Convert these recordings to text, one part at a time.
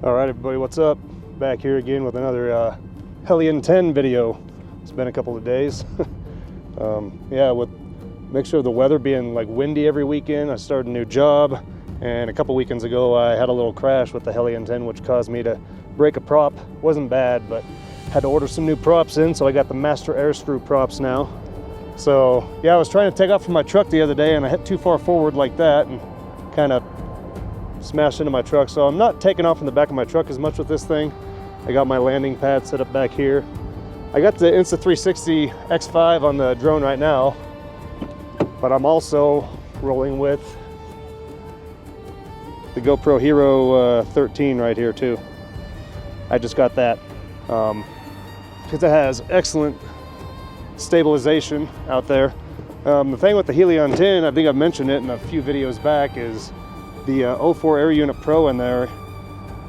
All right, everybody, what's up? Back here again with another Helion 10 video. It's been a couple of days. Yeah, with mixture of the weather being like windy every weekend, I started a new job, and a couple weekends ago I had a little crash with the Helion 10, which caused me to break a prop. Wasn't bad, but had to order some new props in, so I got the master air screw props now. So yeah, I was trying to take off from my truck the other day, and I hit too far forward like that and kind of smashed into my truck. So I'm not taking off in the back of my truck as much with this thing. I got my landing pad set up back here. I got the Insta360x5 on the drone right now, but I'm also rolling with the GoPro Hero 13 right here too. I just got that because it has excellent stabilization out there. The thing with the Helion 10, I think I've mentioned it in a few videos back, is the 04 Air Unit Pro in there.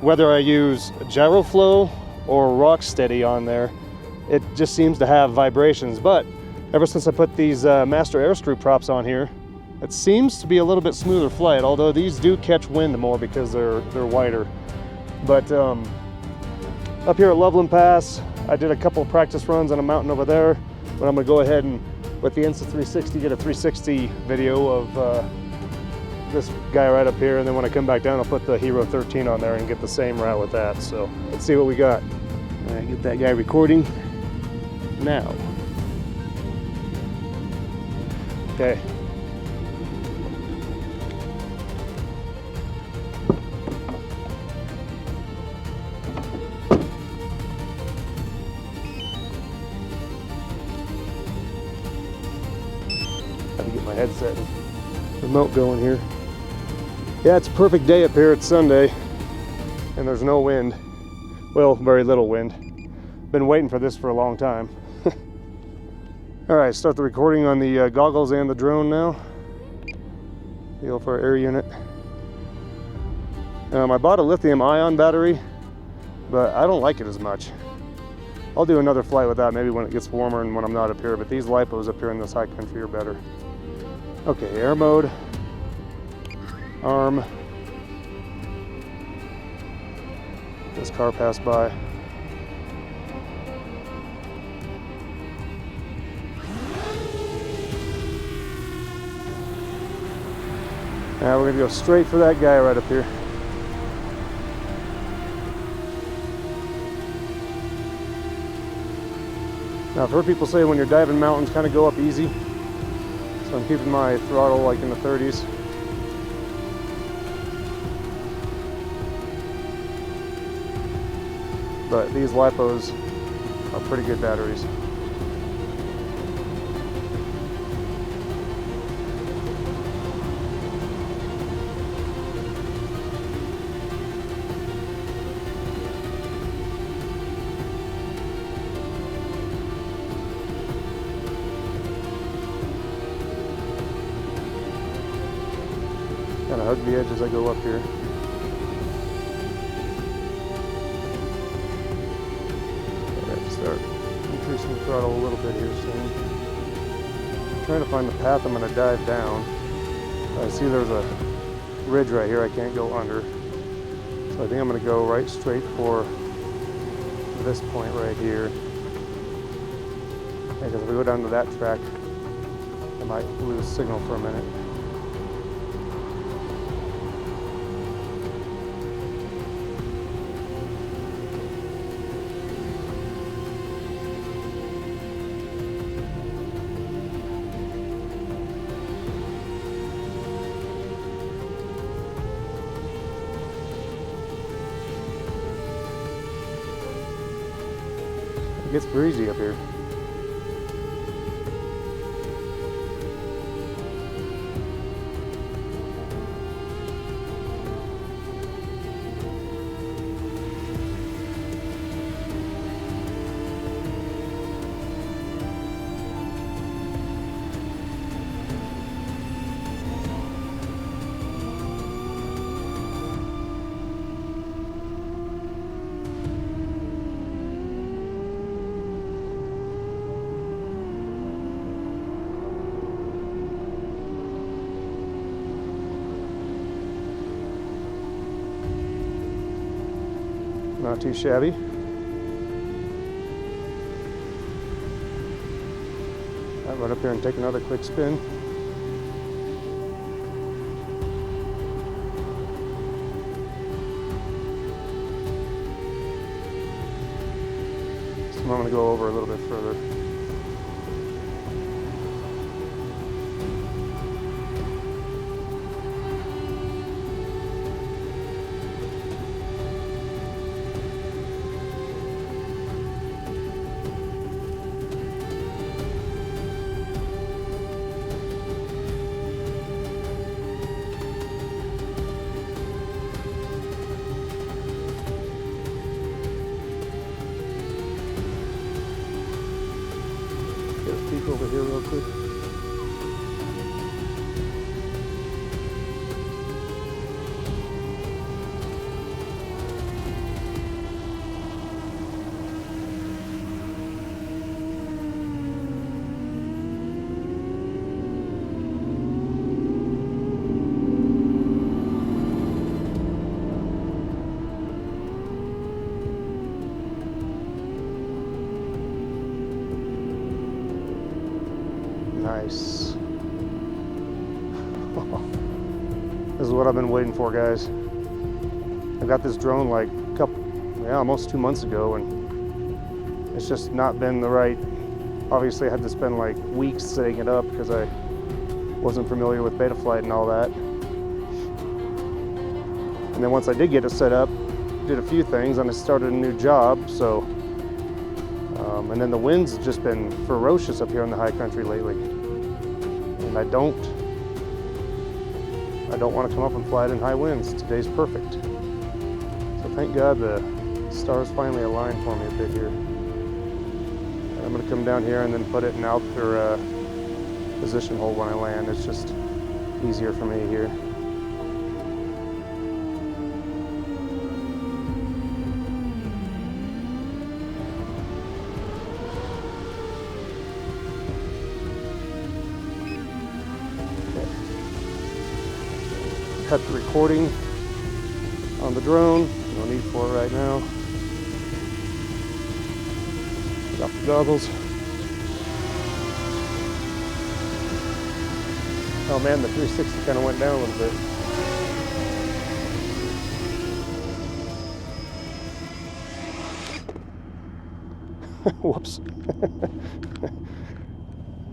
Whether I use Gyroflow or Rocksteady on there, it just seems to have vibrations. But ever since I put these master air screw props on here, it seems to be a little bit smoother flight, although these do catch wind more because they're wider. But up here at Loveland Pass, I did a couple of practice runs on a mountain over there, but I'm gonna go ahead and with the Insta360 get a 360 video of this guy right up here, and then when I come back down I'll put the Hero 13 on there and get the same route with that. So let's see what we got. All right, get that guy recording now. Okay. Have to get my headset and remote going here. Yeah, it's a perfect day up here. It's Sunday and there's no wind. Well, very little wind. Been waiting for this for a long time. All right, start the recording on the goggles and the drone now. The 04 Air Unit. I bought a lithium ion battery, but I don't like it as much. I'll do another flight with that maybe when it gets warmer and when I'm not up here, but these lipos up here in this high country are better. Okay, air mode, arm. This car passed by. Now we're gonna go straight for that guy right up here. Now I've heard people say when you're diving mountains, kind of go up easy. So I'm keeping my throttle like in the 30s. But these lipos are pretty good batteries. Kind of hug the edge as I go up here. Start increasing the throttle a little bit here soon. I'm trying to find the path I'm going to dive down. I see there's a ridge right here I can't go under. So I think I'm going to go right straight for this point right here. Because if we go down to that track, I might lose signal for a minute. It gets breezy up here. Not too shabby. I'll run up here and take another quick spin. So I'm going to go over a little bit further. Peek over here real quick. Nice. This is what I've been waiting for, guys. I got this drone like almost 2 months ago, and it's just not been the right. Obviously, I had to spend like weeks setting it up because I wasn't familiar with Betaflight and all that. And then once I did get it set up, did a few things, and I started a new job, so and then the wind's just been ferocious up here in the high country lately. And I don't want to come up and fly it in high winds. Today's perfect. So thank God the stars finally aligned for me a bit here. And I'm going to come down here and then put it in out or position hold when I land. It's just easier for me here. Cut the recording on the drone. No need for it right now. Drop the goggles. Oh man, the 360 kind of went down a little bit. Whoops.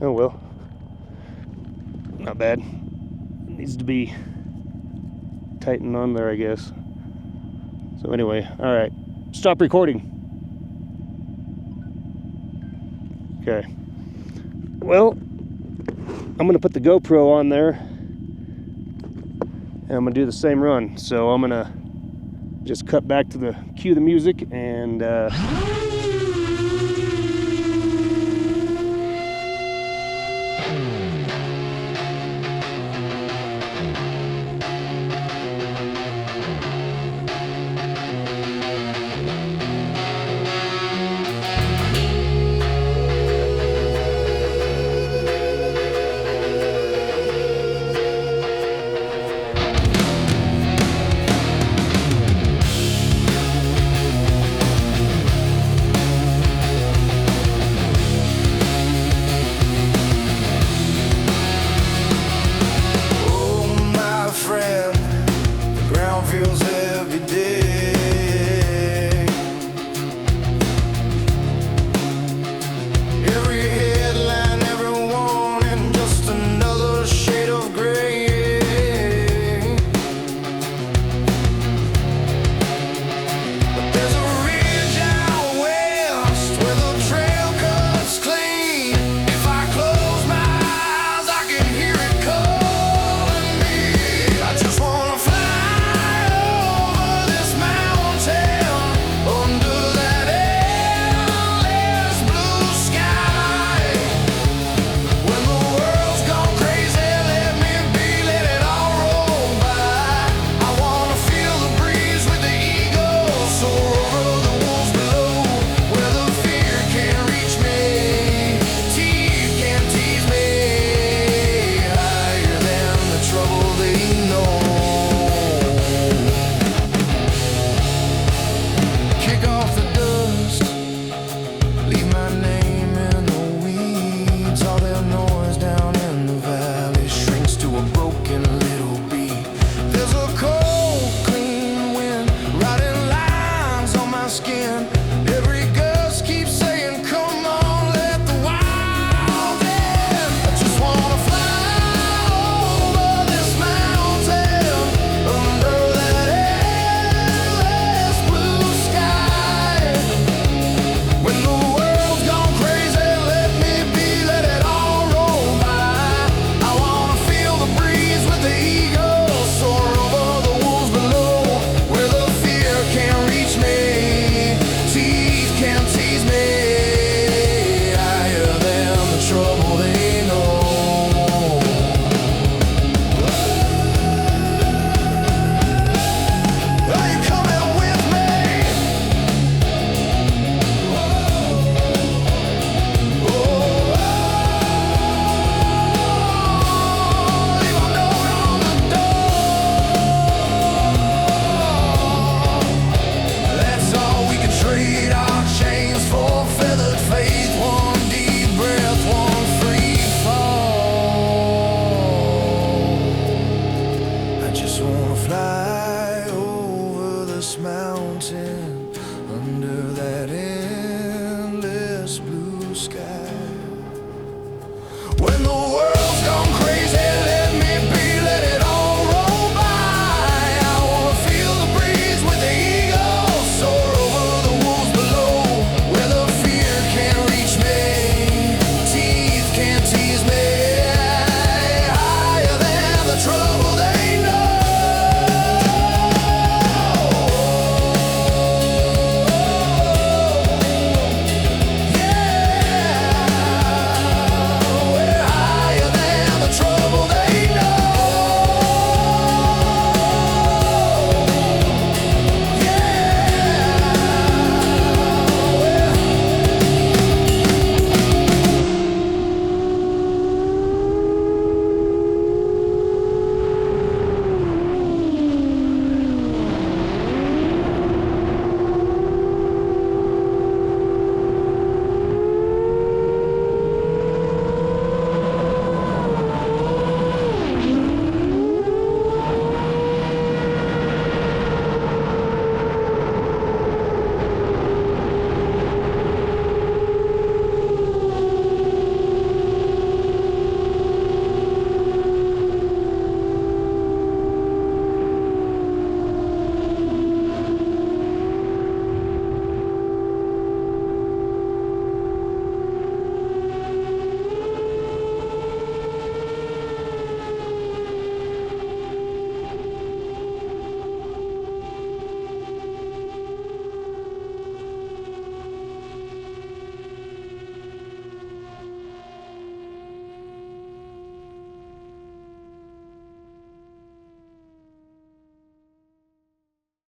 Oh well. Not bad. Needs to be tightened on there, I guess. So anyway, all right, stop recording. Okay. Well, I'm gonna put the GoPro on there, and I'm gonna do the same run. So I'm gonna just cut back to cue the music and